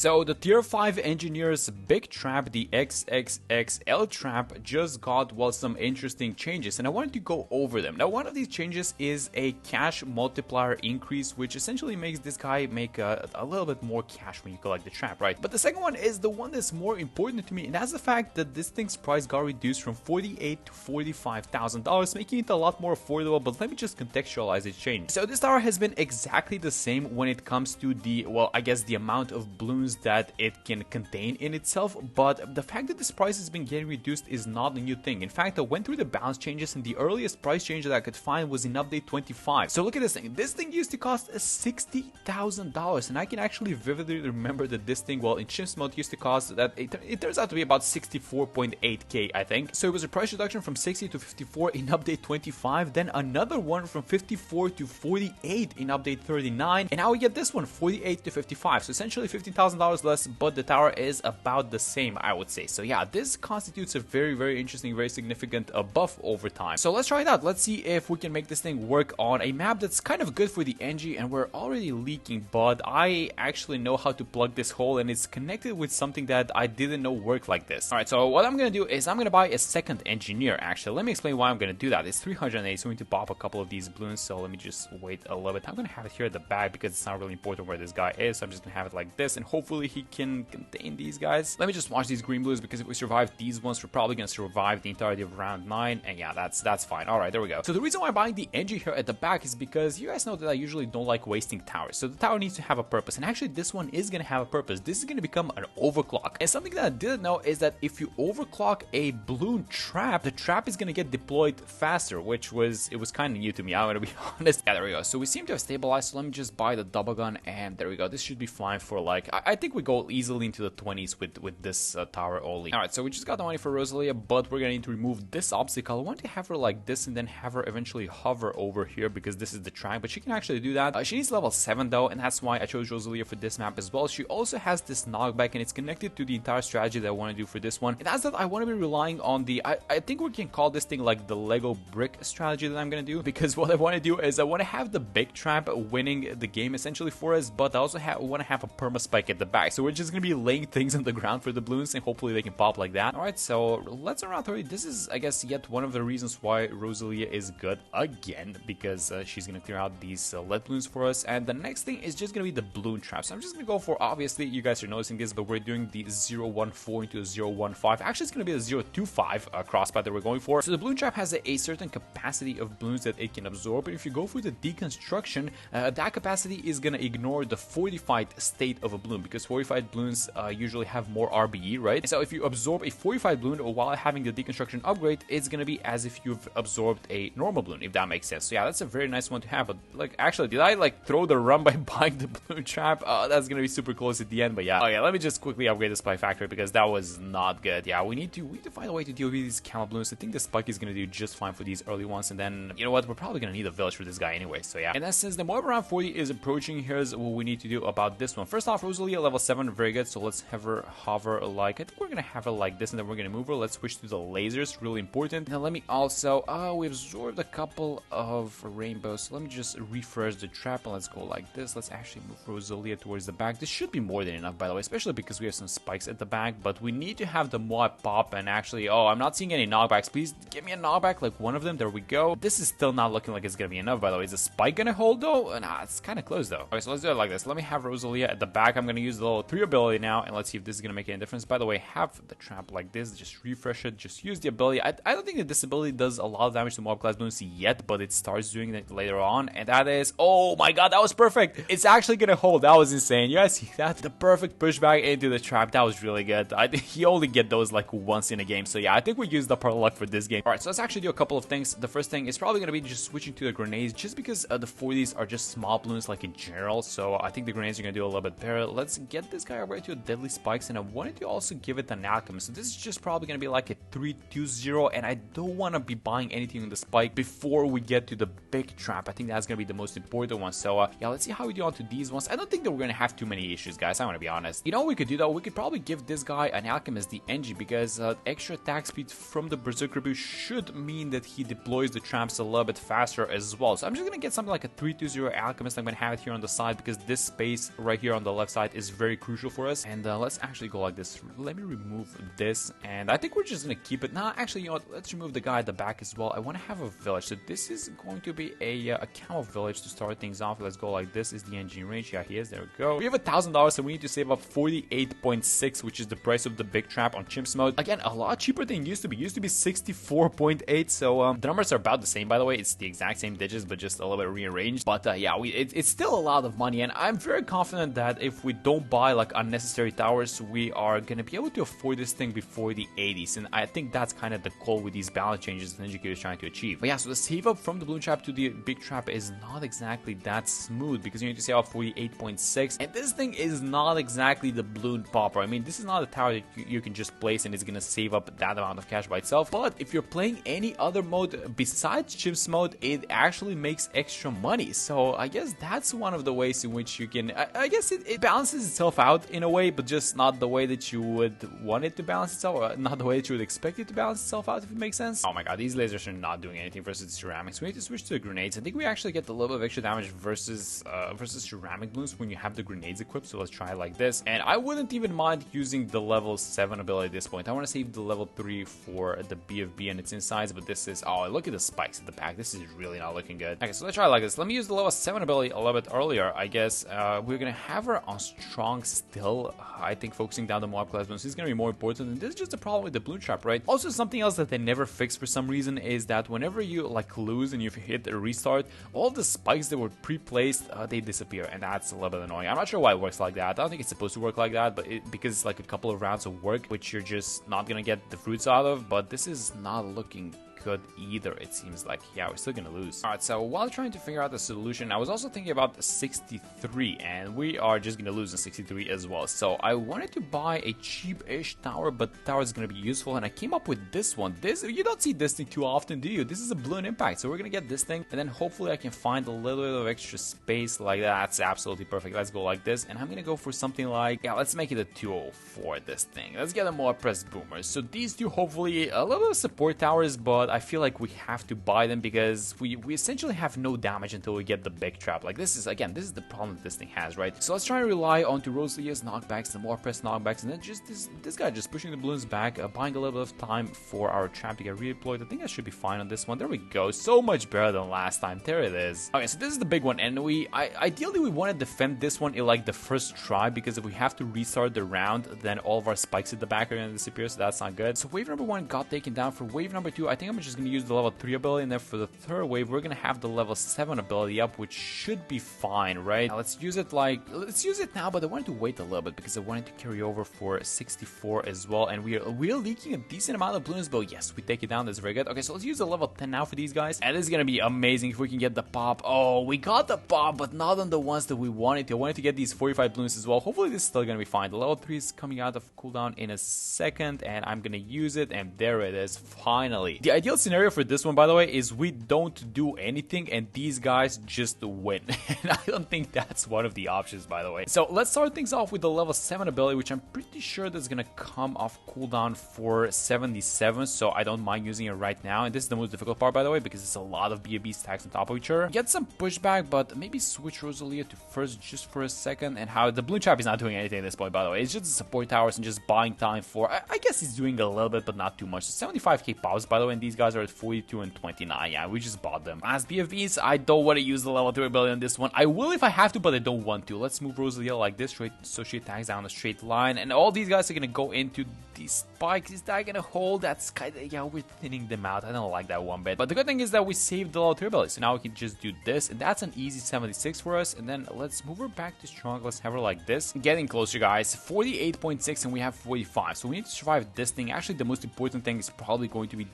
So the tier 5 engineer's big trap, the XXXL trap, just got, well, some interesting changes, and I wanted to go over them. Now, one of these changes is a cash multiplier increase, which essentially makes this guy make a little bit more cash when you collect the trap, right? But the second one is the one that's more important to me, and that's the fact that this thing's price got reduced from $48,000 to $45,000, making it a lot more affordable. But let me just contextualize its change. So this tower has been exactly the same when it comes to the, well, I guess the amount of balloons that it can contain in itself, but the fact that this price has been getting reduced is not a new thing. In fact, I went through the balance changes, and the earliest price change that I could find was in update 25. So look at this thing. This thing used to cost $60,000, and I can actually vividly remember that this thing, well, in chimps mode used to cost that, it turns out to be about 64.8k, I think. So it was a price reduction from 60 to 54 in update 25, then another one from 54 to 48 in update 39, and now we get this one, 48 to 55. So essentially $15,000 less, but the tower is about the same, I would say. So yeah, this constitutes a very, very interesting, very significant buff over time. So let's try it out. Let's see if we can make this thing work on a map that's kind of good for the NG, and we're already leaking, but I actually know how to plug this hole, and it's connected with something that I didn't know worked like this. Alright, so what I'm gonna do is I'm gonna buy a second engineer. Actually, let me explain why I'm gonna do that. It's 308, so we need to pop a couple of these balloons, so let me just wait a little bit. I'm gonna have it here at the back because it's not really important where this guy is, so I'm just gonna have it like this, and hopefully he can contain these guys. Let me just watch these green blues, because if we survive these ones, we're probably gonna survive the entirety of round 9, and yeah, that's fine. Alright, there we go. So the reason why I'm buying the NG here at the back is because you guys know that I usually don't like wasting towers, so the tower needs to have a purpose, and actually this one is gonna have a purpose. This is gonna become an overclock, and something that I didn't know is that if you overclock a balloon trap, the trap is gonna get deployed faster, which was kind of new to me, I'm gonna be honest. Yeah, there we go. So we seem to have stabilized, so let me just buy the double gun, and there we go. This should be fine for, like, I think we go easily into the 20s with this tower only. Alright, so we just got the money for Rosalia, but we're gonna need to remove this obstacle. I want to have her like this, and then have her eventually hover over here, because this is the track, but she can actually do that. She needs level 7 though, and that's why I chose Rosalia for this map as well. She also has this knockback, and it's connected to the entire strategy that I want to do for this one, and that's that I want to be relying on the, I think we can call this thing like the Lego brick strategy that I'm gonna do, because what I want to do is I want to have the big trap winning the game essentially for us, but I also want to have a perma spike at the back, so we're just gonna be laying things on the ground for the balloons, and hopefully they can pop like that. Alright, so let's around 30. This is, I guess, yet one of the reasons why Rosalia is good again, because she's gonna clear out these lead balloons for us, and the next thing is just gonna be the balloon trap. So I'm just gonna go for, obviously you guys are noticing this, but we're doing the 014 into 015. Actually, it's gonna be the 025 crossbar that we're going for. So the balloon trap has a certain capacity of balloons that it can absorb, but if you go for the deconstruction, that capacity is gonna ignore the fortified state of a balloon, because fortified balloons usually have more RBE, right? So if you absorb a fortified balloon while having the deconstruction upgrade, it's gonna be as if you've absorbed a normal balloon, if that makes sense. So yeah, that's a very nice one to have. But like, actually, did I like throw the run by buying the balloon trap? That's gonna be super close at the end, but yeah. Okay, let me just quickly upgrade the spike factory, because that was not good. Yeah, we need to find a way to deal with these camel balloons. I think the spike is gonna do just fine for these early ones, and then, you know what, we're probably gonna need a village for this guy anyway, so yeah. And then since the MOAB round 40 is approaching, here's what we need to do about this one. First off, Rosalia level 7, very good, so let's have her hover like, I think we're gonna have her like this, and then we're gonna move her. Let's switch to the lasers, really important. Now let me also, we absorbed a couple of rainbows, so let me just refresh the trap, and let's go like this. Let's actually move Rosalia towards the back. This should be more than enough, by the way, especially because we have some spikes at the back, but we need to have the MOAB pop, and actually, I'm not seeing any knockbacks. Please give me a knockback, like one of them. There we go. This is still not looking like it's gonna be enough, by the way. Is the spike gonna hold though? Nah, it's kind of close though. Okay, so let's do it like this. Let me have Rosalia at the back. I'm gonna use the level 3 ability now, and let's see if this is gonna make any difference. By the way, have the trap like this. Just refresh it. Just use the ability. I don't think that this ability does a lot of damage to MOAB class balloons yet, but it starts doing it later on, and that is, oh my god, that was perfect. It's actually gonna hold. That was insane. You guys see that? The perfect pushback into the trap. That was really good. I think you only get those like once in a game, so yeah, I think we used up our luck for this game. Alright, so let's actually do a couple of things. The first thing is probably gonna be just switching to the grenades, just because the 40s are just small balloons like in general, so I think the grenades are gonna do a little bit better. Let's get this guy over to deadly spikes, and I wanted to also give it an alchemist, so this is just probably gonna be like a 3-2-0, and I don't want to be buying anything on the spike before we get to the big trap. I think that's gonna be the most important one, so yeah, let's see how we do onto these ones. I don't think that we're gonna have too many issues, guys. I want to be honest. You know what we could do though? We could probably give this guy an alchemist, the NG, because extra attack speed from the berserker boost should mean that he deploys the traps a little bit faster as well. So I'm just gonna get something like a 3-2-0 alchemist. I'm gonna have it here on the side, because this space right here on the left side is is very crucial for us. And let's actually go like this. Let me remove this, and I think we're just gonna keep it. Nah, actually, you know what? Let's remove the guy at the back as well. I want to have a village, so this is going to be a camel village to start things off. Let's go like this. Is the engine range? Yeah, he is. There we go. We have $1,000, so we need to save up 48.6, which is the price of the big trap on chimps mode. Again, a lot cheaper than it used to be. It used to be 64.8. So the numbers are about the same, by the way. It's the exact same digits, but just a little bit rearranged. But yeah, it's still a lot of money, and I'm very confident that if we don't buy like unnecessary towers, we are gonna be able to afford this thing before the 80s. And I think that's kind of the goal with these balance changes that Ninja Kid is trying to achieve. But yeah, so the save up from the balloon trap to the big trap is not exactly that smooth, because you need to save up 48.6, and this thing is not exactly the balloon popper. I mean, this is not a tower that you can just place and it's gonna save up that amount of cash by itself. But if you're playing any other mode besides chips mode, it actually makes extra money. So I guess that's one of the ways in which you can, I guess it balances itself out in a way, but just not the way that you would want it to balance itself, or not the way that you would expect it to balance itself out, if it makes sense. Oh my god, these lasers are not doing anything versus ceramics. We need to switch to the grenades. I think we actually get a little bit of extra damage versus ceramic balloons when you have the grenades equipped. So let's try it like this. And I wouldn't even mind using the level 7 ability at this point. I want to save the level 3 for the BFB and its insides, but this is, oh, look at the spikes at the back. This is really not looking good. Okay, so let's try it like this. Let me use the level 7 ability a little bit earlier. I guess we're gonna have her on strong still. I think focusing down the MOAB class balloons is gonna be more important, and this is just a problem with the balloon trap, right? Also, something else that they never fix for some reason is that whenever you like lose and you hit a restart, all the spikes that were pre-placed, they disappear, and that's a little bit annoying. I'm not sure why it works like that. I don't think it's supposed to work like that, but because it's like a couple of rounds of work which you're just not gonna get the fruits out of. But this is not looking good either, it seems like. Yeah, we're still gonna lose. Alright, so while trying to figure out the solution, I was also thinking about 63, and we are just gonna lose in 63 as well. So I wanted to buy a cheap-ish tower, but the tower is gonna be useful, and I came up with this one. You don't see this thing too often, do you? This is a balloon impact, so we're gonna get this thing, and then hopefully I can find a little bit of extra space like that. That's absolutely perfect. Let's go like this, and I'm gonna go for something like, yeah, let's make it a 204, this thing. Let's get a more press boomers. So these two, hopefully a little bit of support towers, but I feel like we have to buy them because we essentially have no damage until we get the big trap. Like, this is, again, this is the problem that this thing has, right? So let's try and rely onto Rosalia's knockbacks, the more press knockbacks, and then just this guy just pushing the balloons back, buying a little bit of time for our trap to get redeployed. I think I should be fine on this one. There we go. So much better than last time. There it is. Okay, so this is the big one, and ideally we want to defend this one in like the first try, because if we have to restart the round, then all of our spikes at the back are going to disappear, so that's not good. So wave number 1 got taken down. For wave number 2, I think I'm just going to use the level 3 ability, and then for the third wave, we're going to have the level 7 ability up, which should be fine, right? Now, let's use it now, but I wanted to wait a little bit because I wanted to carry over for 64 as well, and we're leaking a decent amount of balloons, but yes, we take it down. That's very good. Okay, so let's use the level 10 now for these guys, and this is going to be amazing if we can get the pop. Oh, we got the pop, but not on the ones that we wanted to. I wanted to get these 45 balloons as well. Hopefully this is still going to be fine. The level 3 is coming out of cooldown in a second, and I'm going to use it, and there it is, finally. The ideal scenario for this one, by the way, is we don't do anything and these guys just win. And I don't think that's one of the options, by the way. So let's start things off with the level 7 ability, which I'm pretty sure that's gonna come off cooldown for 77, so I don't mind using it right now. And this is the most difficult part, by the way, because it's a lot of BFB stacks on top of each other. Get some pushback, but maybe switch Rosalia to first just for a second. And how the balloon trap is not doing anything at this point, by the way. It's just the support towers and just buying time for, I guess he's doing a little bit, but not too much. So 75k pops, by the way, and these guys are at 42 and 29. Yeah, we just bought them. As BFBs, I don't want to use the level 3 ability on this one. I will if I have to, but I don't want to. Let's move Rosalia like this, so she attacks down a straight line, and all these guys are gonna go into these spikes. Is that gonna hold? That's kind of, yeah, we're thinning them out. I don't like that one bit. But the good thing is that we saved the level 3 ability, so now we can just do this, and that's an easy 76 for us. And then let's move her back to strong. Let's have her like this. Getting closer, guys. 48.6, and we have 45. So we need to survive this thing. Actually, the most important thing is probably going to be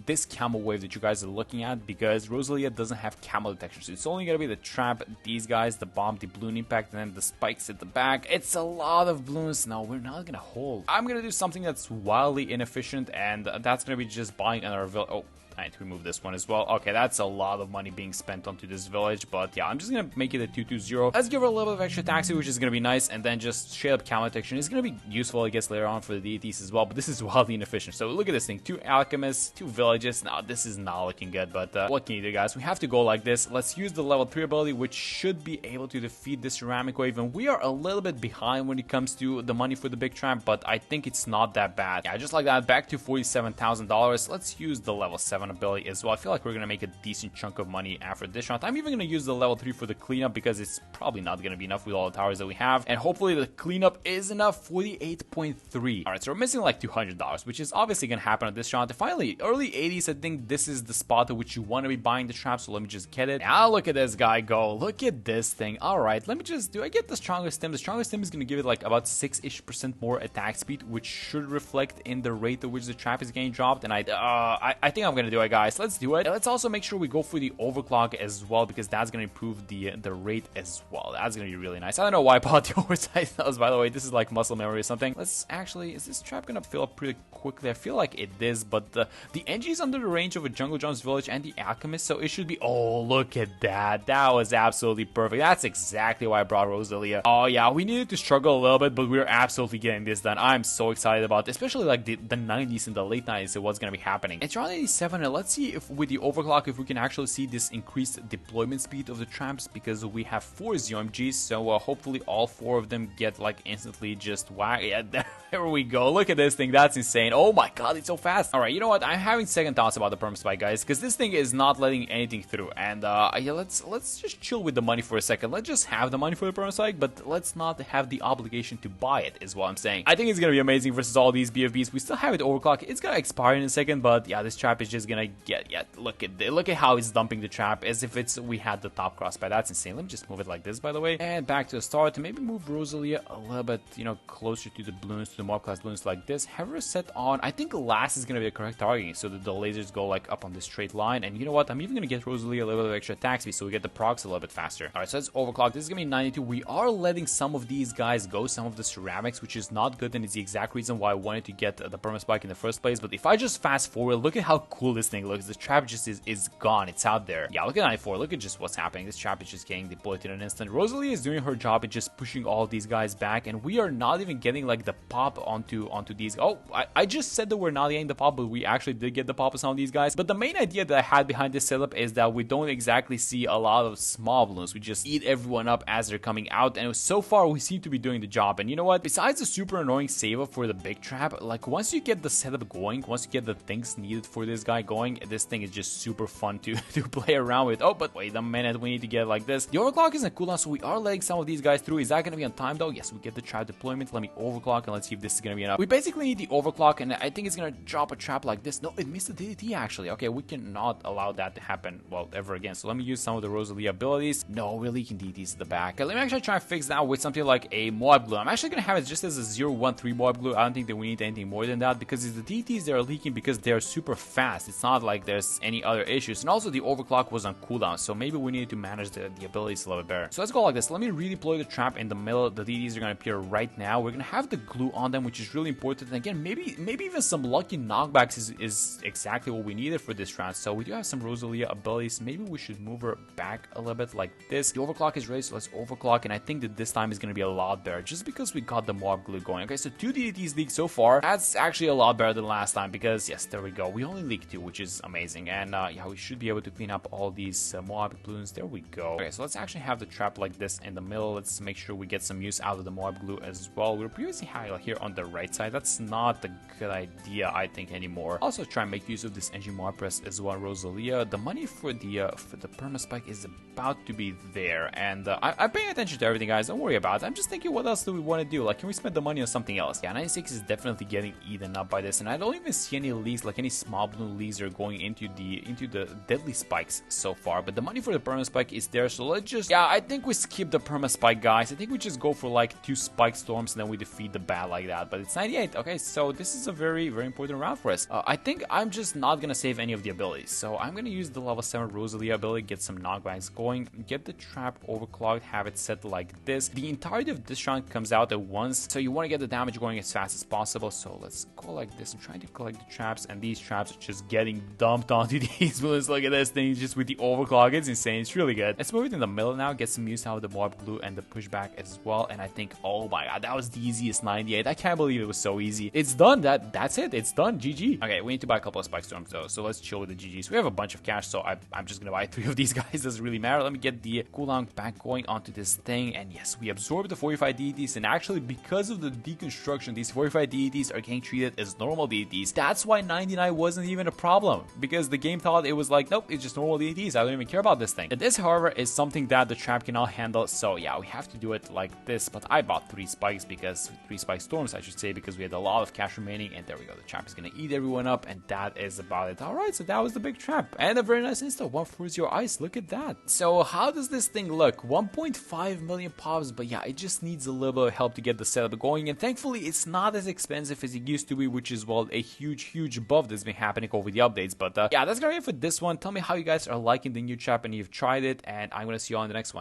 this camel wave that you guys are looking at, because Rosalia doesn't have camel detection, so it's only gonna be the trap, these guys, the bomb, the balloon impact, and then the spikes at the back. It's a lot of balloons. No, we're not gonna hold. I'm gonna do something that's wildly inefficient, and that's gonna be just buying another village. Oh, I need to remove this one as well. Okay, that's a lot of money being spent onto this village, but yeah, I'm just gonna make it a 220. Let's give her a little bit of extra taxi, which is gonna be nice, and then just straight up counter protection is gonna be useful, I guess, later on for the DDTs as well, but this is wildly inefficient. So look at this thing, 2 alchemists, 2 villages. Now this is not looking good, but what can you do, guys? We have to go like this. Let's use the level 3 ability, which should be able to defeat this ceramic wave, and we are a little bit behind when it comes to the money for the big trap, but I think it's not that bad. Yeah, just like that, back to $47,000. Let's use the level 7 ability as well. I feel like we're gonna make a decent chunk of money after this round. I'm even gonna use the level 3 for the cleanup because it's probably not gonna be enough with all the towers that we have, and hopefully the cleanup is enough. 48.3. All right, so we're missing like $200, which is obviously gonna happen at this round. And finally, early 80s, I think this is the spot at which you want to be buying the trap, so let me just get it. Now look at this guy go. Look at this thing. All right, let me just, do I get the strongest stem? The strongest stem is gonna give it like about 6-ish% more attack speed, which should reflect in the rate at which the trap is getting dropped, and I think I'm gonna do it, guys. Let's do it. Let's also make sure we go for the overclock as well, because that's gonna improve the rate as well. That's gonna be really nice. I don't know why I bought the oversized those, by the way. This is like muscle memory or something. Let's actually, is this trap gonna fill up pretty quickly? I feel like it is, but the NG is under the range of a Jungle John's village and the alchemist, so it should be. Oh, look at that. That was absolutely perfect. That's exactly why I brought Rosalia. Oh yeah, we needed to struggle a little bit, but we're absolutely getting this done. I'm so excited about it, especially like the 90s and the late 90s and what's gonna be happening. It's round 87, and let's see if with the overclock, if we can actually see this increased deployment speed of the traps, because we have 4 ZOMGs, so hopefully all 4 of them get like instantly just whack. Yeah, there we go. Look at this thing. That's insane. Oh my god, it's so fast. All right, you know what? I'm having second thoughts about the perm spike, guys, because this thing is not letting anything through. And yeah, let's just chill with the money for a second. Let's just have the money for the perm spike, but let's not have the obligation to buy it, is what I'm saying. I think it's gonna be amazing versus all these BFBs. We still have it overclock. It's gonna expire in a second, but yeah, this trap is just gonna get. Yeah, look at how it's dumping the trap as if we had the top crossbar. That's insane. Let me just move it like this, by the way, and back to the start. To maybe move Rosalia a little bit, you know, closer to the Bloons, to the mob class Bloons like this. Have her set on. I think last is gonna be the correct targeting, so that the lasers go like up on this straight line. And you know what? I'm even gonna get Rosalia a little bit of extra attack speed, so we get the procs a little bit faster. All right, so let's overclock. This is gonna be 92. We are letting some of these guys go, some of the ceramics, which is not good, and it's the exact reason why I wanted to get the perma spike in the first place. But if I just fast forward, look at how cool this thing looks. The trap just is gone. It's out there. Yeah, look at 94. Look at just what's happening. This trap is just getting deployed in an instant. Rosalia is doing her job and just pushing all these guys back, and we are not even getting like the pop onto these. Oh, I just said that we're not getting the pop, but we actually did get the pop on some of these guys. But the main idea that I had behind this setup is that we don't exactly see a lot of small balloons. We just eat everyone up as they're coming out, and so far we seem to be doing the job. And you know what? Besides the super annoying save up for the big trap, like once you get the setup going, once you get the things needed for this guy going, this thing is just super fun to play around with. Oh, but wait a minute, we need to get like this. The overclock isn't cooldown, so we are letting some of these guys through. Is that going to be on time though? Yes, we get the trap deployment. Let me overclock and let's see if this is going to be enough. We basically need the overclock, and I think it's going to drop a trap like this. No, it missed the DDT actually. Okay, we cannot allow that to happen, well, ever again. So let me use some of the Rosalia abilities. No, we're leaking DDTs at the back. Let me actually try and fix that with something like a MOAB glue. I'm actually going to have it just as a 0-1-3 MOAB glue. I don't think that we need anything more than that, because it's the DDTs that are leaking because they're super fast. It's not like there's any other issues. And also the overclock was on cooldown, so maybe we need to manage the abilities a little bit better. So let's go like this. Let me redeploy the trap in the middle. The DDTs are going to appear right now. We're going to have the glue on them, which is really important. And again, maybe even some lucky knockbacks is exactly what we needed for this round. So we do have some Rosalia abilities. Maybe we should move her back a little bit like this. The overclock is ready, so let's overclock, and I think that this time is going to be a lot better just because we got the MOAB glue going. Okay, so 2 DDTs leaked so far. That's actually a lot better than last time because, yes, there we go. We only leaked 2, which is amazing. And yeah, we should be able to clean up all these MOAB balloons. There we go. Okay, so let's actually have the trap like this in the middle. Let's make sure we get some use out of the MOAB glue as well. We were previously having here on the right side. That's not a good idea, I think, anymore. Also try and make use of this engine MOAB press as well. Rosalia, the money for the perma spike is about to be there, and I'm paying attention to everything, guys. Don't worry about it. I'm just thinking, what else do we want to do? Like, can we spend the money on something else? Yeah, 96 is definitely getting eaten up by this, and I don't even see any leaks, like any small balloon leaks are going into the deadly spikes so far. But the money for the perma spike is there, so let's just, yeah, I think we skip the perma spike, guys. I think we just go for like 2 spike storms and then we defeat the bat like that. But it's 98. Okay, so this is a very, very important round for us. I think I'm just not gonna save any of the abilities, so I'm gonna use the level 7 Rosalia ability, get some knockbacks going, get the trap overclocked, have it set like this. The entirety of this round comes out at once, so you want to get the damage going as fast as possible. So let's go like this. I'm trying to collect the traps, and these traps are just getting getting dumped onto these balloons. Look at this thing just with the overclock. It's insane. It's really good. Let's move it in the middle now. Get some use out of the MOAB glue and the pushback as well. And I think, oh my god, that was the easiest 98. I can't believe it was so easy. It's done. That's it. It's done. GG. Okay, we need to buy a couple of spike storms though. So let's chill with the GGs. We have a bunch of cash, so I'm just gonna buy 3 of these guys. Doesn't really matter. Let me get the cooldown back going onto this thing. And yes, we absorbed the 45 DDTs. And actually, because of the deconstruction, these 45 DDTs are getting treated as normal DDTs. That's why 99 wasn't even a problem, because the game thought it was like, nope, it's just normal DDTs. I don't even care about this thing. And this, however, is something that the trap cannot handle. So yeah, we have to do it like this. But I bought 3 spikes, because 3 spike storms, I should say, because we had a lot of cash remaining. And there we go. The trap is gonna eat everyone up, and that is about it. All right, so that was the big trap, and a very nice insta. One freeze your eyes. Look at that. So how does this thing look? 1.5 million pops, but yeah, it just needs a little bit of help to get the setup going. And thankfully, it's not as expensive as it used to be, which is, well, a huge buff that's been happening over the updates. But yeah, that's gonna be it for this one. Tell me how you guys are liking the new trap and you've tried it, and I'm gonna see you on the next one.